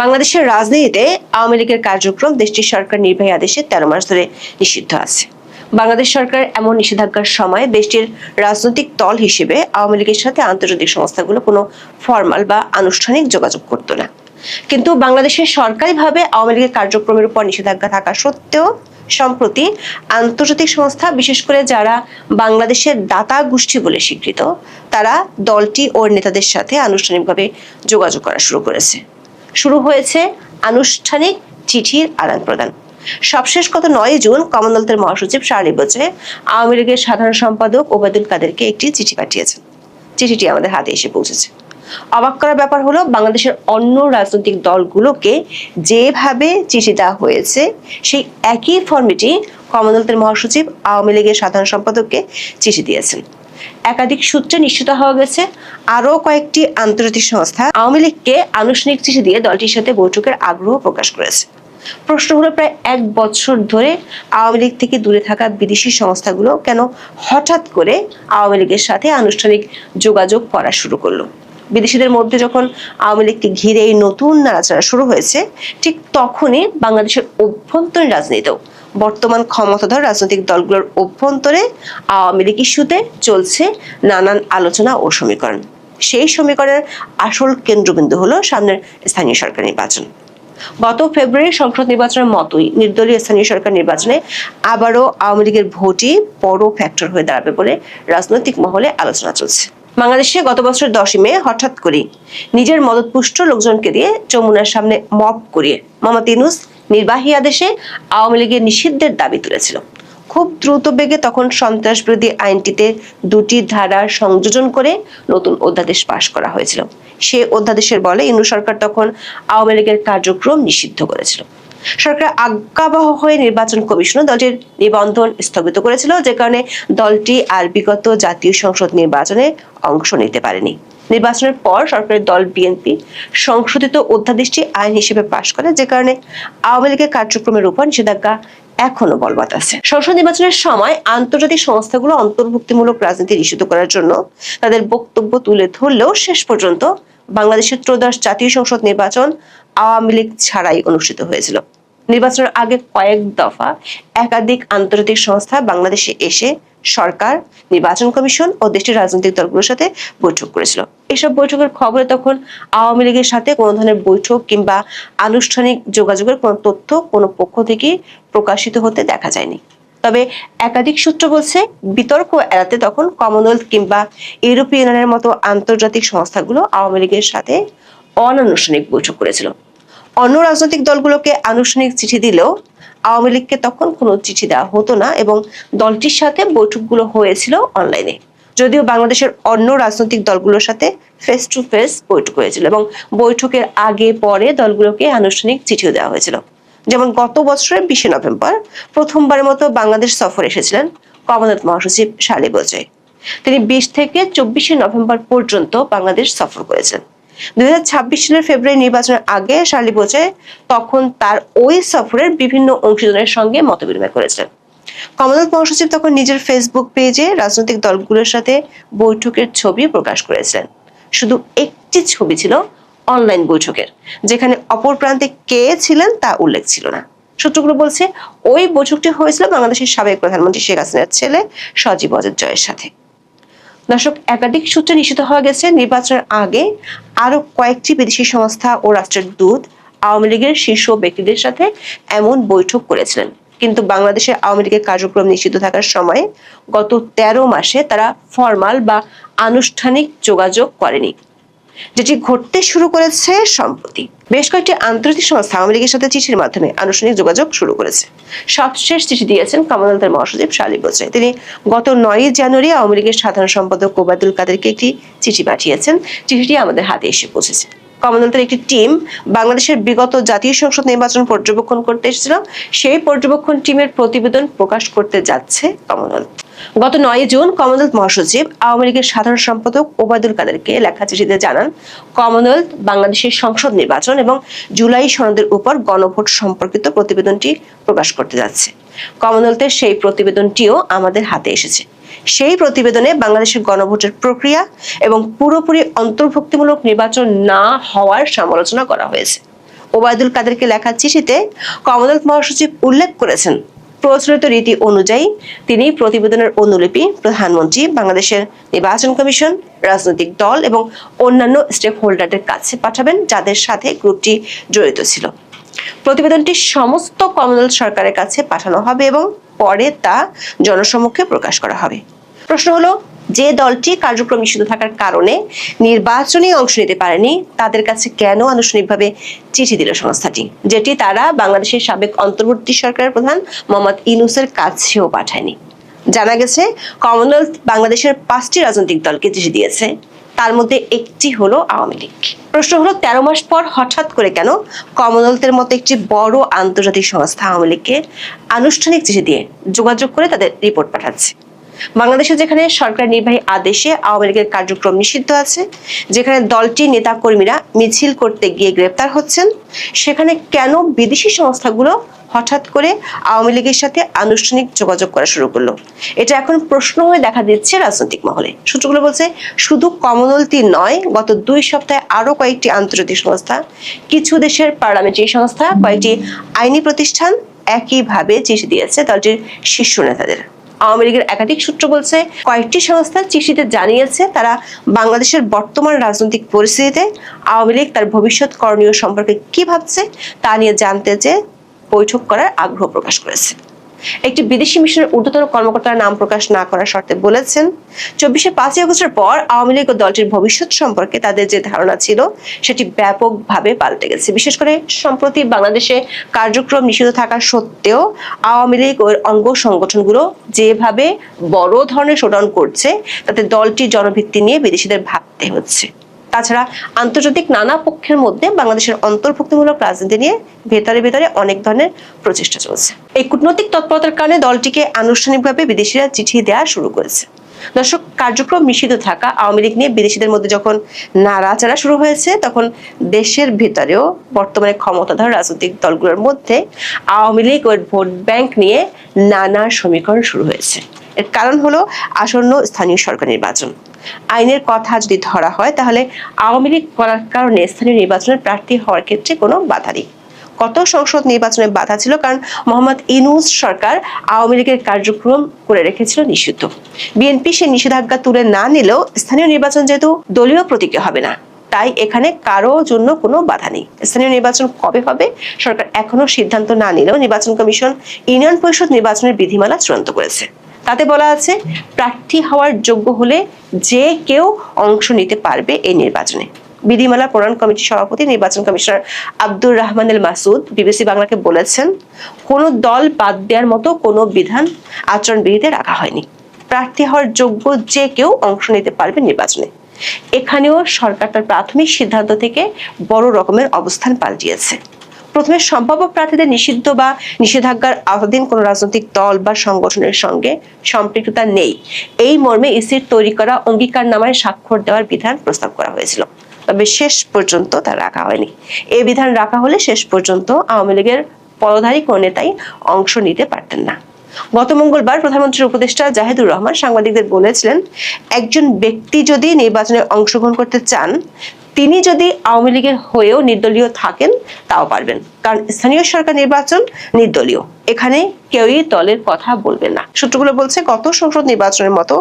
বাংলাদেশের রাজনীতিতে আওয়ামী লীগের কার্যক্রম দেশটির সরকার নির্বাহী আদেশে 13 মাস ধরে নিষিদ্ধ আছে। বাংলাদেশ সরকার এমন নিষেধাজ্ঞার সময় দেশটির রাজনৈতিক দল হিসেবে আওয়ামী লীগের সাথে আন্তর্জাতিক সংস্থাগুলো কোনো ফরমাল বা আনুষ্ঠানিক যোগাযোগ করত না। কিন্তু বাংলাদেশের সরকারিভাবে আওয়ামী লীগের কার্যক্রমের উপর নিষেধাজ্ঞা থাকা সত্ত্বেও সম্প্রতি আন্তর্জাতিক সংস্থা, বিশেষ করে যারা বাংলাদেশের দাতা গোষ্ঠী বলে স্বীকৃত, তারা দলটি ও নেতাদের সাথে আনুষ্ঠানিকভাবে যোগাযোগ করা শুরু করেছে। শুরু হয়েছে আনুষ্ঠানিক চিঠির আদান প্রদান। সবশেষ গত 9 জুন কমনওয়েলথের মহাসচিব শার্লি বোচে আওয়ামী লীগের সাধারণ সম্পাদক ওবায়দুল কাদেরকে একটি চিঠি পাঠিয়েছেন। চিঠিটি আমাদের হাতে এসে পৌঁছেছে। অবাক করার ব্যাপার হলো, বাংলাদেশের অন্য রাজনৈতিক দলগুলোকে যেভাবে চিঠি দেওয়া হয়েছে সেই একই ফরম্যাটে কমনওয়েলথের মহাসচিব আওয়ামী লীগের সাধারণ সম্পাদককে চিঠি দিয়েছেন। একাধিক সূত্রে নিশ্চিত হওয়া গেছে, আরো কয়েকটি আন্তর্জাতিক সংস্থা আওয়ামী লীগকে আনুষ্ঠানিক চিঠি দিয়ে দলটির সাথে বৈঠকের আগ্রহ প্রকাশ করেছে। প্রশ্ন হলো, প্রায় 1 বছর ধরে আওয়ামী লীগ থেকে দূরে থাকা বিদেশি সংস্থাগুলো কেন হঠাৎ করে আওয়ামী লীগের সাথে আনুষ্ঠানিক যোগাযোগ করা শুরু করলো? বিদেশিদের মধ্যে যখন আওয়ামী লীগকে ঘিরে এই নতুন নাড়াচাড়া শুরু হয়েছে, ঠিক তখনই বাংলাদেশের অভ্যন্তরীণ রাজনীতিতেও বর্তমান ক্ষমতাধর রাজনৈতিক দলগুলোর অভ্যন্তরে আওয়ামী লীগ ইস্যুতে চলছে নানান আলোচনা ও সমীকরণ। সেই সমীকরণের আসল কেন্দ্রবিন্দু হলো সামনের স্থানীয় সরকার নির্বাচন। গত ফেব্রুয়ারি সংসদ নির্বাচনের মতোই নির্দলীয় স্থানীয় সরকার নির্বাচনে আবারও আওয়ামী লীগের ভোটই বড় ফ্যাক্টর হয়ে দাঁড়াবে বলে রাজনৈতিক মহলে আলোচনা চলছে। বাংলাদেশে গত বছর 10 মে হঠাৎ করে নিজের মদতপুষ্ট লোকজনকে দিয়ে যমুনার সামনে মব করিয়ে মোহাম্মদ ইউনূস নির্বাহী আদেশে আওয়ামী লীগের নিষিদ্ধের দাবি তুলেছিল। খুব দ্রুত বেগে তখন সন্ত্রাস বিরোধী আইনটিতে 2টি ধারা সংযোজন করে নতুন অধ্যাদেশ পাশ করা হয়েছিল। সে অধ্যাদেশের বলে ইউনূস সরকার তখন আওয়ামী লীগের কার্যক্রম নিষিদ্ধ করেছিল। সরকার আজ্ঞাবহ হয়ে নির্বাচন কমিশনে দলটির নিবন্ধন স্থগিত করেছিল, যে কারণে দলটি আর বিগত জাতীয় সংসদ নির্বাচনে অংশ নিতে পারেনি। নির্বাচনের পর সরকারের দল বিএনপি সংশোধিত অধ্যাদেশটি আইন হিসেবে পাশ করে, যে কারণে আওয়ামী লীগের কার্যক্রমের উপর নিষেধাজ্ঞা এখনো বলবৎ আছে। সংসদ নির্বাচনের সময় আন্তর্জাতিক সংস্থাগুলো অন্তর্ভুক্তিমূলক রাজনীতি নিষিদ্ধ করার জন্য তাদের বক্তব্য তুলে ধরলেও শেষ পর্যন্ত বাংলাদেশের ত্রয়োদশ জাতীয় সংসদ নির্বাচন আওয়ামী লীগ ছাড়াই অনুষ্ঠিত হয়েছিল। নির্বাচনের আগে কয়েক দফা একাধিক আন্তর্জাতিক সংস্থা বাংলাদেশে এসে সরকার, নির্বাচন কমিশন ও দেশটির রাজনৈতিক দলগুলোর সাথে বৈঠক করেছিল। এসব বৈঠকের খবরে তখন আওয়ামী লীগের সাথে কোনো ধরনের বৈঠক কিংবা আনুষ্ঠানিক যোগাযোগের কোনো তথ্য কোনো পক্ষ থেকে প্রকাশিত হতে দেখা যায়নি। তবে একাধিক সূত্র বলছে, বিতর্ক এড়াতে তখন কমনওয়েলথ কিংবা ইউরোপীয় ইউনিয়নের মতো আন্তর্জাতিক সংস্থাগুলো আওয়ামী লীগের সাথে অনানুষ্ঠানিক বৈঠক করেছিল। অন্য রাজনৈতিক দলগুলোকে আনুষ্ঠানিক চিঠি দিলেও আওয়ামী লীগকে তখন কোনো চিঠি দেওয়া হতো না এবং দলটির সাথে বৈঠকগুলো হয়েছিল অনলাইনে। যদিও বাংলাদেশের অন্য রাজনৈতিক দলগুলোর সাথে ফেস টু ফেস বৈঠক হয়েছিল এবং বৈঠকের আগে পরে দলগুলোকে আনুষ্ঠানিক চিঠিও দেওয়া হয়েছিল। যেমন গত বছরের 20 নভেম্বর প্রথমবারের মতো বাংলাদেশ সফর এসেছিলেন কমনওয়েলথ মহাসচিব শার্লি বোচে। তিনি 20 থেকে 24 নভেম্বর পর্যন্ত বাংলাদেশ সফর করেছেন। 2026 সালের ফেব্রুয়ারি নির্বাচনের আগে শার্লি বোচে তখন তার ওই সফরের বিভিন্ন অংশীদারের সঙ্গে মতবিনিময় করেছিলেন। কমনওয়েলথ মহাসচিব তখন নিজের ফেসবুক পেজে রাজনৈতিক দলগুলোর সাথে বৈঠকের ছবি প্রকাশ করেছিলেন। শুধু একটি ছবি ছিল অনলাইন বৈঠকের, যেখানে অপর প্রান্তে কে ছিলেন তা উল্লেখ ছিল না। সূত্রগুলো বলছে, ওই বৈঠকটি হয়েছিল বাংলাদেশের সাবেক প্রধানমন্ত্রী শেখ হাসিনার ছেলে সজীব ওয়াজেদ জয়ের সাথে। দর্শক, একাধিক সূত্রে নিশ্চিত হওয়া গেছে, নির্বাচনের আগে আরো কয়েকটি বিদেশি সংস্থা ও রাষ্ট্রের দূত আওয়ামী লীগের শীর্ষ ব্যক্তিদের সাথে এমন বৈঠক করেছিলেন। কিন্তু বাংলাদেশের আওয়ামী লীগের কার্যক্রম নিষিদ্ধ থাকার সময় গত 13 মাসে তারা ফরমাল বা আনুষ্ঠানিক যোগাযোগ করেনি, যেটি ঘটতে শুরু করেছে সম্প্রতি। বেশ কয়েকটি আন্তর্জাতিক সংস্থা আওয়ামী লীগের সাথে চিঠির মাধ্যমে আনুষ্ঠানিক যোগাযোগ শুরু করেছে। সবশেষ চিঠি দিয়েছেন কমনওয়েলথের মহাসচিব শার্লি বোচে। তিনি গত 9 জানুয়ারি আওয়ামী লীগের সাধারণ সম্পাদক ওবায়দুল কাদেরকে একটি চিঠি পাঠিয়েছেন। চিঠিটি আমাদের হাতে এসে পৌঁছেছে। কমনওয়েলথের একটি টিম বাংলাদেশের বিগত জাতীয় সংসদ নির্বাচন পর্যবেক্ষণ করতে এসেছিল। সেই পর্যবেক্ষণ টিমের প্রতিবেদন প্রকাশ করতে যাচ্ছে কমনওয়েলথ। গত 9 জুন কমনওয়েলথ মহাসচিব আওয়ামী লীগের সাধারণ সম্পাদক ওবায়দুল কাদেরকে লেখা চিঠিতে জানান, কমনওয়েলথ বাংলাদেশের সংসদ নির্বাচন এবং জুলাই সনদের উপর গণভোট সম্পর্কিত প্রতিবেদনটি প্রকাশ করতে যাচ্ছে। কমনওয়েলথের সেই প্রতিবেদনটিও আমাদের হাতে এসেছে। সেই প্রতিবেদনে বাংলাদেশের গণভোটের প্রক্রিয়া এবং পুরোপুরি অন্তর্ভুক্তিমূলক নির্বাচন না হওয়ার সমালোচনা করা হয়েছে। ওবায়দুল কাদেরকে লেখা চিঠিতে কমনওয়েলথ মহাসচিব উল্লেখ করেছেন, প্রচলিত রীতি অনুযায়ী তিনি প্রতিবেদনের অনুলিপি প্রধানমন্ত্রী, বাংলাদেশের নির্বাচন কমিশন, রাজনৈতিক দল এবং অন্যান্য স্টেক হোল্ডারদের কাছে পাঠাবেন যাদের সাথে গ্রুপটি জড়িত ছিল। প্রতিবেদনটি সমস্ত কমনওয়েলথ সরকারের কাছে পাঠানো হবে এবং পরে তা জনসমক্ষে প্রকাশ করা হবে। প্রশ্ন হলো, যে দলটি কার্যক্রম নিষিদ্ধ থাকার কারণে নির্বাচনে অংশ নিতে পারেনি তাদের কাছে কেন আনুষ্ঠানিকভাবে চিঠি দিল সংস্থাটি, যেটি তারা বাংলাদেশের সাবেক অন্তর্বর্তী সরকারের প্রধান মোহাম্মদ ইউনূসের কাছেও পাঠায়নি? জানা গেছে কমনওয়েলথ বাংলাদেশের 5টি রাজনৈতিক দলকে চিঠি দিয়েছে, তার মধ্যে একটি হলো আওয়ামী লীগ। প্রশ্ন হলো, 13 মাস পর হঠাৎ করে কেন কমনওয়েলথের মতো একটি বড় আন্তর্জাতিক সংস্থা আওয়ামী লীগকে আনুষ্ঠানিক চিঠি দিয়ে যোগাযোগ করে তাদের রিপোর্ট পাঠাচ্ছে? বাংলাদেশে যেখানে সরকার নির্বাহী আদেশে আওয়ামী লীগের কার্যক্রম নিষিদ্ধ আছে, যেখানে দলটির নেতা কর্মীরা মিছিল করতে গিয়ে গ্রেপ্তার হচ্ছেন, সেখানে কেন বিদেশি সংস্থাগুলো হঠাৎ করে আওয়ামী লীগের সাথে আনুষ্ঠানিক যোগাযোগ করা শুরু করলো? এটা এখন প্রশ্ন হয়ে দেখা দিচ্ছে রাজনৈতিক মহলে। সূত্রগুলো বলছে, শুধু কমনওয়েলথই নয়, গত 2 সপ্তাহে আরো কয়েকটি আন্তর্জাতিক সংস্থা, কিছু দেশের পার্লামেন্টারি সংস্থা, কয়েকটি আইনি প্রতিষ্ঠান একইভাবে চিঠি দিয়েছে দলটির শীর্ষ নেতাদের। আওয়ামী লীগের একাধিক সূত্র বলছে, কয়েকটি সংস্থা চিঠিতে জানিয়েছে তারা বাংলাদেশের বর্তমান রাজনৈতিক পরিস্থিতিতে আওয়ামী লীগ তার ভবিষ্যৎ করণীয় সম্পর্কে কি ভাবছে তা নিয়ে জানতে চেয়ে বৈঠক করার আগ্রহ প্রকাশ করেছে। একটি বিদেশি মিশনের ঊর্ধ্বতন কর্মকর্তার নাম প্রকাশ না করার শর্তে বলেছেন, 5ই আগস্টের পর আওয়ামী লীগ ও দলটির ভবিষ্যৎ সম্পর্কে তাদের যে ধারণা ছিল সেটি ব্যাপকভাবে পাল্টে গেছে। বিশেষ করে সম্প্রতি বাংলাদেশে কার্যক্রম নিষিদ্ধ থাকা সত্ত্বেও আওয়ামী লীগ ও অঙ্গ সংগঠনগুলো যেভাবে বড় ধরনের শোডাউন করছে, তাতে দলটির জনভিত্তি নিয়ে বিদেশিদের ভাবতে হচ্ছে। তাছাড়া আন্তর্জাতিক নানা পক্ষের মধ্যে বাংলাদেশের অন্তর্ভুক্তিমূলক রাজনীতি নিয়ে ভেতরে ভেতরে অনেক ধরনের প্রচেষ্টা চলছে। এই কূটনৈতিক তৎপরতার কারণে দলটিকে আনুষ্ঠানিকভাবে বিদেশিরা চিঠি দেওয়া শুরু করেছে। দর্শক, কার্যক্রম নিষিদ্ধ থাকা আওয়ামী লীগ নিয়ে বিদেশিদের মধ্যে যখন নাড়াচাড়া শুরু হয়েছে, তখন দেশের ভেতরেও বর্তমানে ক্ষমতাধর রাজনৈতিক দলগুলোর মধ্যে আওয়ামী লীগ ও ভোট ব্যাংক নিয়ে নানা সমীকরণ শুরু হয়েছে। এর কারণ হলো আসন্ন স্থানীয় সরকার নির্বাচন। আইনের কথা যদি ধরা হয়, তাহলে আওয়ামী লীগ করার কারণে স্থানীয় নির্বাচনের প্রার্থী হওয়ার ক্ষেত্রে কোনো বাধা নেই। গত সংসদ নির্বাচনে বাধা ছিল কারণ মোহাম্মদ ইউনূস সরকার আওয়ামী লীগের কার্যক্রম করে রেখেছিল নিষিদ্ধ। বিএনপি সেই নিষেধাজ্ঞা তুলে না নিলেও স্থানীয় নির্বাচন যেহেতু দলীয় প্রতীকে হবে না, তাই এখানে কারো জন্য কোনো বাধা নেই। স্থানীয় নির্বাচন কবে হবে সরকার এখনো সিদ্ধান্ত না নিলেও নির্বাচন কমিশন ইউনিয়ন পরিষদ নির্বাচনের বিধিমালা চূড়ান্ত করেছে। তাতে বলা আছে, প্রার্থী হওয়ার যোগ্য হলে যে কেউ অংশ নিতে পারবে এই নির্বাচনে। বিধিমালা প্রণয়ন কমিটির সভাপতি নির্বাচন কমিশনার আব্দুর রহমান আল মাসুদ বিবিসি বাংলাকে বলেছেন, কোনো দল বাদ দেওয়ার মতো কোনো বিধান আচরণবিধিতে রাখা হয়নি। প্রার্থী হওয়ার যোগ্য যে কেউ অংশ নিতে পারবে নির্বাচনে। এখানেও সরকার তার প্রাথমিক সিদ্ধান্ত থেকে বড় রকমের অবস্থান পাল্টিয়েছে। প্রথমে সম্ভাব্য প্রার্থীদের নিষিদ্ধ বা নিষেধাজ্ঞার আওতাধীন কোনো রাজনৈতিক দল বা সংগঠনের সঙ্গে সম্পৃক্ততা নেই, এই মর্মে ইসির তৈরি করা অঙ্গীকারনামায় স্বাক্ষর দেওয়ার বিধান প্রস্তাব করা হয়েছিল। তবে শেষ পর্যন্ত তা রাখা হয়নি। এই বিধান রাখা হলে শেষ পর্যন্ত আওয়ামী লীগের পদধারী কোনো নেতাই অংশ নিতে পারতেন না। গত মঙ্গলবার প্রধানমন্ত্রীর উপদেষ্টা জাহিদুর রহমান সাংবাদিকদের বলেছিলেন, একজন ব্যক্তি যদি নির্বাচনে অংশগ্রহণ করতে চান, তিনি যদি আওয়ামী লীগের হয়েও নির্দলীয় থাকেন তাও পারবেন, কারণ স্থানীয় সরকার নির্বাচন নির্দলীয়, এখানে কেউই দলের কথা বলবেন না। সূত্রগুলো বলছে, গত সংসদ নির্বাচনের মতো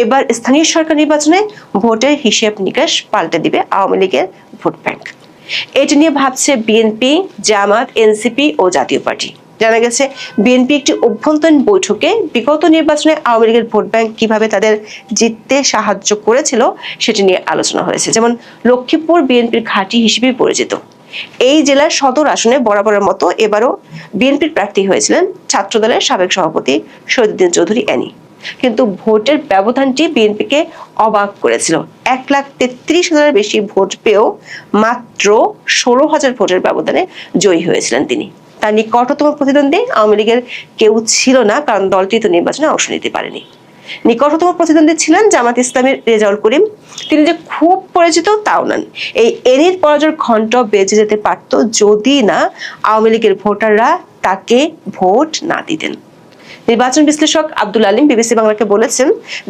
এবার স্থানীয় সরকার নির্বাচনে ভোটের হিসেব নিকাশ পাল্টে দিবে আওয়ামী লীগের ভোট ব্যাংক। এটি নিয়ে ভাবছে বিএনপি, জামাত, এনসিপি ও জাতীয় পার্টি। জানা গেছে, বিএনপি একটি অভ্যন্তরীণ বৈঠকে বিগত নির্বাচনে আওয়ামী লীগের ভোট ব্যাংক কিভাবে তাদের জিততে সাহায্য করেছিল সেটি নিয়ে আলোচনা হয়েছে। যেমন লক্ষ্মীপুর বিএনপির ঘাঁটি হিসেবে পরিচিত। এই জেলার সদর আসনে বরাবরের মতো এবারও বিএনপির প্রার্থী হয়েছিলেন ছাত্রদলের সাবেক সভাপতি শহীদুদ্দিন চৌধুরী অ্যানি। কিন্তু ভোটের ব্যবধানটি বিএনপিকে অবাক করেছিল। 1,33,000 বেশি ভোট পেয়েও মাত্র 16,000 ভোটের ব্যবধানে জয়ী হয়েছিলেন তিনি। তার নিকটতম প্রতিদ্বন্দ্বী আওয়ামী লীগের কেউ ছিল না, কারণ দলটি তো নির্বাচনে অংশ নিতে পারেনি। নিকটতম প্রতিদ্বন্দ্বী ছিলেন জামাত ইসলামের রেজাউল করিম। তিনি যে খুব পরিচিত তাও নন। এই এনির পরাজয়ের ঘণ্ট বেজে যেতে পারত যদি না আওয়ামী লীগের ভোটাররা তাকে ভোট না দিতেন। নির্বাচন বিশ্লেষক আব্দুল আলিম বিবিসি বাংলাকে বলেছেন,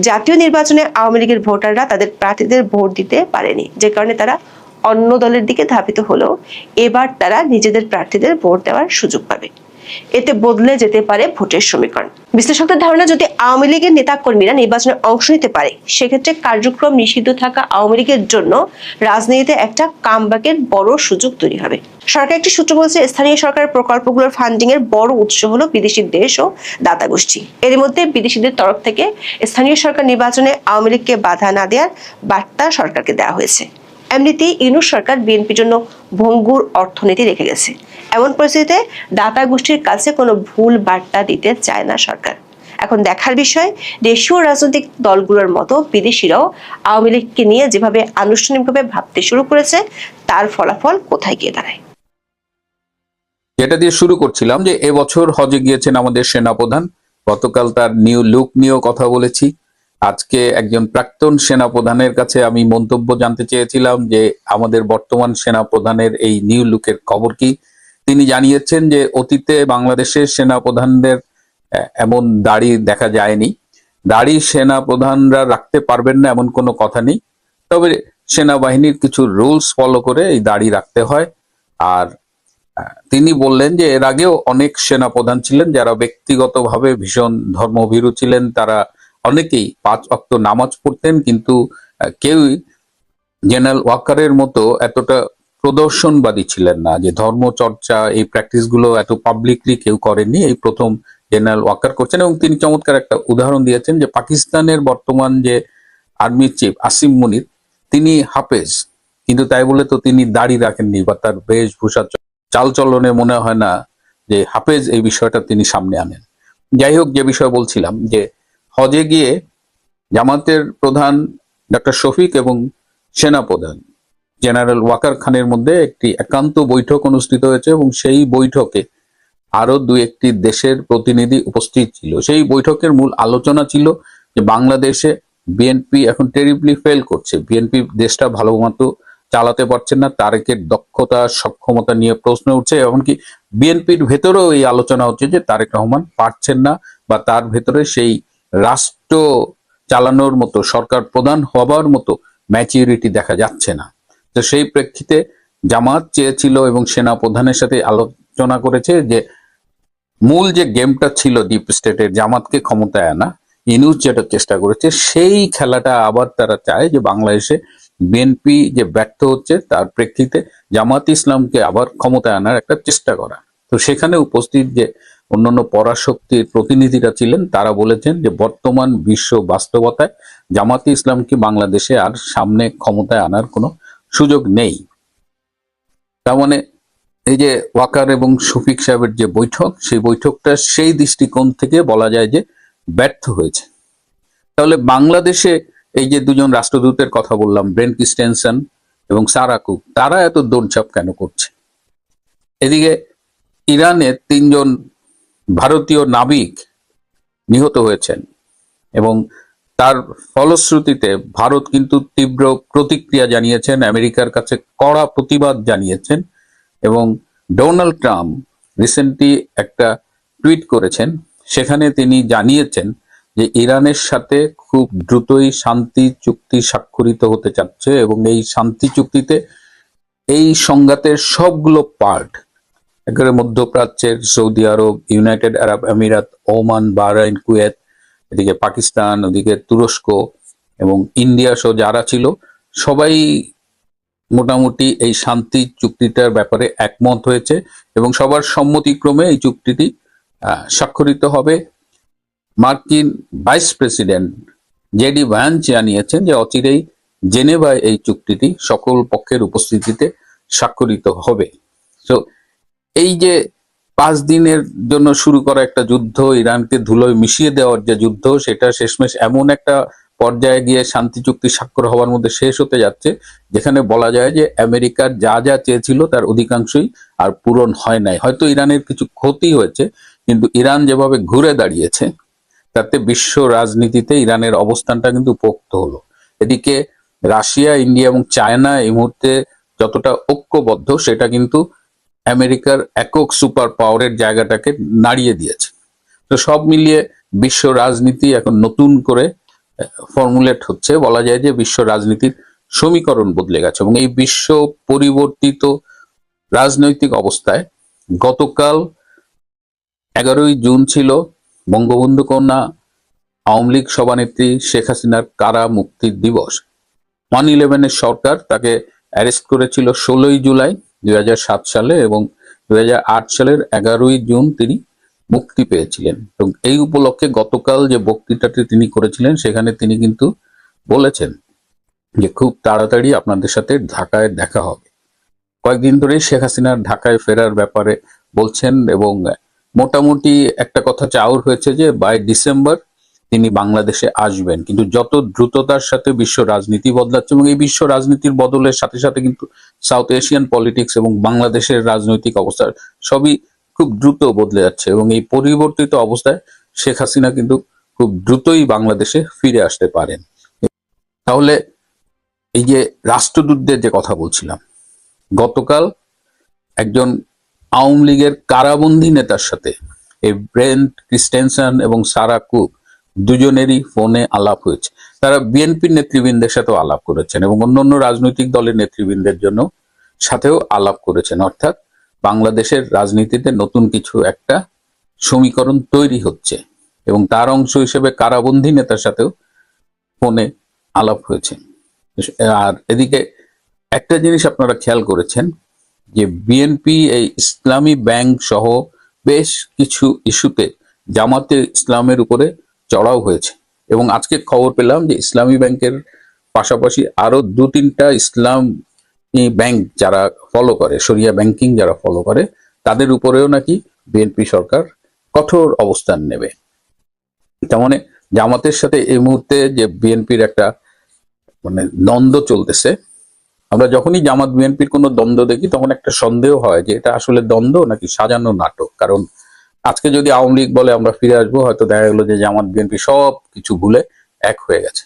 জাতীয় নির্বাচনে আওয়ামী লীগের ভোটাররা তাদের প্রার্থীদের ভোট দিতে পারেনি, যে কারণে তারা অন্য দলের দিকে ধাবিত হলেও এবার তারা নিজেদের প্রার্থীদের ভোট দেওয়ার সুযোগ পাবে। এতে বদলে যেতে পারে ভোটের সমীকরণ। বিশ্লেষকদের ধারণা, যদি আওয়ামী লীগের নেতা কর্মীরা নির্বাচনে অংশ নিতে পারে, সেক্ষেত্রে কার্যক্রম নিষিদ্ধ থাকা আওয়ামী লীগের জন্য রাজনীতিতে একটা কামব্যাকের বড় সুযোগ তৈরি হবে। সরকার একটি সূত্র বলছে, স্থানীয় সরকারের প্রকল্পগুলোর ফান্ডিং এর বড় উৎস হলো বিদেশি দেশ ও দাতা গোষ্ঠী। এর মধ্যে বিদেশিদের তরফ থেকে স্থানীয় সরকার নির্বাচনে আওয়ামী লীগকে বাধা না দেওয়ার বার্তা সরকারকে দেওয়া হয়েছে। এমনিতেই ইউনূস সরকার বিএনপির জন্য ভঙ্গুর অর্থনীতি রেখে গেছে। এমন পরিস্থিতিতে দাতা গোষ্ঠীর কাছে কোনো ভুল বার্তা দিতে চায় না সরকার। এখন দেখার বিষয়, দেশীয় রাজনৈতিক দলগুলোর মতো বিদেশিরাও আওয়ামী লীগকে নিয়ে যেভাবে আনুষ্ঠানিকভাবে ভাবতে শুরু করেছে, তার ফলাফল কোথায় গিয়ে দাঁড়ায়। যেটা দিয়ে শুরু করছিলাম যে এবছর হজে গিয়েছেন আমাদের সেনাপ্রধান। গতকাল তার নিউ লুক নিয়েও কথা বলেছি। আজকে একজন প্রাক্তন সেনাপ্রধানের কাছে আমি মন্তব্য জানতে চেয়েছিলাম যে আমাদের বর্তমান সেনাপ্রধানের এই নিউ লুকের খবর কি। তিনি জানিয়েছেন যে অতীতে বাংলাদেশের সেনাপ্রধানদের এমন দাড়ি দেখা যায়নি। দাড়ি সেনাপ্রধানরা রাখতে পারবেন না এমন কোনো কথা নেই, তবে সেনাবাহিনীর কিছু রুলস ফলো করে এই দাড়ি রাখতে হয়। আর তিনি বললেন যে এর আগেও অনেক সেনাপ্রধান ছিলেন যারা ব্যক্তিগতভাবে ভীষণ ধর্মভীরু ছিলেন, তারা অনেকেই 5 ওয়াক্ত নামাজ পড়তেন, কিন্তু কেউই জেনারেল ওয়াকারের মতো এতটা প্রদর্শনবাদী ছিলেন না, যে ধর্মচর্চা এই প্র্যাকটিস গুলো এত পাবলিকলি কেউ করেননি। এই প্রথম জেনারেল ওয়াকার করছেন, এবং তিনি চমৎকার একটা উদাহরণ দিয়েছেন যে পাকিস্তানের বর্তমান যে আর্মি চিফ আসিম মুনির, তিনি হাফেজ, কিন্তু তাই বলে তো তিনি দাড়ি রাখেননি বা তার বেশভূষা চালচলনে মনে হয় না যে হাফেজ এই বিষয়টা তিনি সামনে আনেন। যাই হোক, যে বিষয় বলছিলাম যে হজে গিয়ে জামাতের প্রধান ডক্টর শফিক এবং সেনাপ্রধান জেনারেল ওয়াকার খানের মধ্যে একটি একান্ত বৈঠক অনুষ্ঠিত হয়েছে, এবং সেই বৈঠকে আরো 2-1টি দেশের প্রতিনিধি উপস্থিত ছিল। সেই বৈঠকের মূল আলোচনা ছিল যে বাংলাদেশে বিএনপি এখন টেরিবলি ফেল করছে, বিএনপি দেশটা ভালো মতো চালাতে পারছেন না, তারেকের দক্ষতা সক্ষমতা নিয়ে প্রশ্ন উঠছে। এমনকি বিএনপির ভেতরেও এই আলোচনা হচ্ছে যে তারেক রহমান পারছেন না, বা তার ভেতরে সেই রাষ্ট্র চালানোর মতো, সরকার প্রধান হবার মতো ম্যাচিউরিটি দেখা যাচ্ছে না। তো সেই প্রেক্ষিতে জামাত চেয়েছিল এবং সেনা প্রধানের সাথে আলোচনা করেছে যে মূল যে গেমটা ছিল ডিপ স্টেটের, জামাতকে ক্ষমতায় আনা, ইউনূস যেটা চেষ্টা করেছে সেই খেলাটা আবার তারা চায়, যে বাংলাদেশে বিএনপি যে ব্যর্থ হচ্ছে তার প্রেক্ষিতে জামাত ইসলামকে আবার ক্ষমতায় আনার একটা চেষ্টা করা। তো সেখানে উপস্থিত যে অন্যান্য পরাশক্তির প্রতিনিধিরা ছিলেন, তারা বলেছেন যে বর্তমান বিশ্ব বাস্তবতায় জামাত ইসলামকে বাংলাদেশে আর সামনে ক্ষমতায় আনার কোনো সুযোগ নেই। তার মানে এই যে ওয়াকার এবং শফিক সাহেবের যে বৈঠক, সেই বৈঠকটা সেই দৃষ্টিকোণ থেকে বলা যায় যে ব্যর্থ হয়েছে। তাহলে বাংলাদেশে এই যে দুজন রাষ্ট্রদূতের কথা বললাম, ব্রেন ক্রিস্টেনসন এবং সারা কুক, তারা এত দৌড়ঝাঁপ কেন করছে? এদিকে ইরানে 3 জন ভারতীয় নাবিক নিহত হয়েছেন, এবং তার ফলশ্রুতিতে ভারত কিন্তু তীব্র প্রতিক্রিয়া জানিয়েছেন, আমেরিকার কাছে কড়া প্রতিবাদ জানিয়েছেন। এবং ডোনাল্ড ট্রাম্প রিসেন্টলি একটা টুইট করেছেন, সেখানে তিনি জানিয়েছেন যে ইরানের সাথে খুব দ্রুতই শান্তি চুক্তি স্বাক্ষরিত হতে যাচ্ছে, এবং এই শান্তি চুক্তিতে এই সংঘাতের সবগুলো পার্ট, একেবারে মধ্যপ্রাচ্যের সৌদি আরব, ইউনাইটেড আরব আমিরাত, ওমান, বাহরাইন, কুয়েত, এদিকে পাকিস্তান, ওদিকে তুরস্ক এবং ইন্ডিয়া সহ যারা ছিল, সবাই মোটামুটি এই শান্তি চুক্তিটার ব্যাপারে একমত হয়েছে, এবং সবার সম্মতিক্রমে এই চুক্তিটি স্বাক্ষরিত হবে। মার্কিন ভাইস প্রেসিডেন্ট জেডি ভ্যান্স জানিয়েছেন যে অচিরেই জেনেভায় এই চুক্তিটি সকল পক্ষের উপস্থিতিতে স্বাক্ষরিত হবে। তো এই যে 5 দিনের জন্য শুরু করা একটা যুদ্ধ, ইরানকে ধুলোয় মিশিয়ে দেওয়ার যে যুদ্ধ, সেটা শেষমেশ এমন একটা পর্যায়ে গিয়ে শান্তি চুক্তি স্বাক্ষর হওয়ার মধ্যে শেষ হতে যাচ্ছে, যেখানে বলা যায় যে আমেরিকার যা যা চেয়েছিল তার অধিকাংশই আর পূরণ হয় নাই। হয়তো ইরানের কিছু ক্ষতি হয়েছে, কিন্তু ইরান যেভাবে ঘুরে দাঁড়িয়েছে তাতে বিশ্ব রাজনীতিতে ইরানের অবস্থানটা কিন্তু পোক্ত হলো। এদিকে রাশিয়া, ইন্ডিয়া এবং চায়না এই মুহূর্তে যতটা ঐক্যবদ্ধ, সেটা কিন্তু আমেরিকার একক সুপার পাওয়ারের জায়গাটাকে নাড়িয়ে দিয়েছে। তো সব মিলিয়ে বিশ্ব রাজনীতি এখন নতুন করে ফর্মুলেট হচ্ছে। বলা যায় যে বিশ্ব রাজনীতির সমীকরণ বদলে গেছে এবং এই বিশ্ব পরিবর্তিত রাজনৈতিক অবস্থায় গতকাল 11ই জুন ছিল বঙ্গবন্ধু কন্যা আওয়ামী লীগ সভানেত্রী শেখ হাসিনার কারা মুক্তির দিবস। 111 সরকার তাকে অ্যারেস্ট করেছিল 16ই জুলাই 2007 সালে এবং 2008 সালের 11ই জুন তিনি মুক্তি পেয়েছিলেন। এবং এই উপলক্ষে গতকাল যে বক্তৃতাটি তিনি করেছিলেন সেখানে তিনি কিন্তু বলেছেন যে খুব তাড়াতাড়ি আপনাদের সাথে ঢাকায় দেখা হবে। কয়েকদিন ধরেই শেখ হাসিনার ঢাকায় ফেরার ব্যাপারে বলছেন এবং মোটামুটি একটা কথা চাউর হয়েছে যে বাই ডিসেম্বর তিনি বাংলাদেশে আসবেন। কিন্তু যত দ্রুততার সাথে বিশ্ব রাজনীতি বদলাচ্ছে এবং এই বিশ্ব রাজনীতির বদলের সাথে সাথে কিন্তু সাউথ এশিয়ান পলিটিক্স এবং বাংলাদেশের রাজনৈতিক অবস্থা সবই খুব দ্রুত বদলে যাচ্ছে এবং এই পরিবর্তিত অবস্থায় শেখ হাসিনা কিন্তু খুব দ্রুতই বাংলাদেশে ফিরে আসতে পারেন। তাহলে এই যে রাষ্ট্রদূতদের যে কথা বলছিলাম, গতকাল একজন আওয়ামী লীগের কারাবন্দী নেতার সাথে এই ব্রেন্ট ক্রিস্টেনসন এবং সারা কুক দুজনেরই ফোনে আলাপ হয়েছে। তারা বিএনপির নেতৃবৃন্দের সাথেও আলাপ করেছেন এবং অন্যান্য রাজনৈতিক দলের নেতৃবৃন্দের জন্য সাথেও আলাপ করেছেন। অর্থাৎ বাংলাদেশের রাজনীতিতে নতুন কিছু একটা সমীকরণ তৈরি হচ্ছে এবং তার অংশ হিসেবে কারাবন্দী নেতার সাথেও ফোনে আলাপ হয়েছে। আর এদিকে একটা জিনিস আপনারা খেয়াল করেছেন যে বিএনপি এই ইসলামী ব্যাংক সহ বেশ কিছু ইস্যুতে জামাতে ইসলামের উপরে চড়াও হয়েছে এবং আজকে খবর পেলাম যে ইসলামী ব্যাংকের পাশাপাশি আরো 2-3টা ইসলামী ব্যাংক যারা ফলো করে, শরিয়া ব্যাংকিং যারা ফলো করে, তাদের উপরেও নাকি বিএনপি সরকার কঠোর অবস্থান নেবে। তার মানে জামাতের সাথে এই মুহূর্তে যে বিএনপির একটা দ্বন্দ্ব চলতেছে, আমরা যখনই জামাত বিএনপির কোনো দ্বন্দ্ব দেখি তখন একটা সন্দেহ হয় যে এটা আসলে দ্বন্দ্ব নাকি সাজানো নাটক। কারণ আজকে যদি আওয়ামী লীগ বলে আমরা ফিরে আসবো, হয়তো দেখা গেলো যে জামাত বিএনপি সব কিছু ভুলে এক হয়ে গেছে।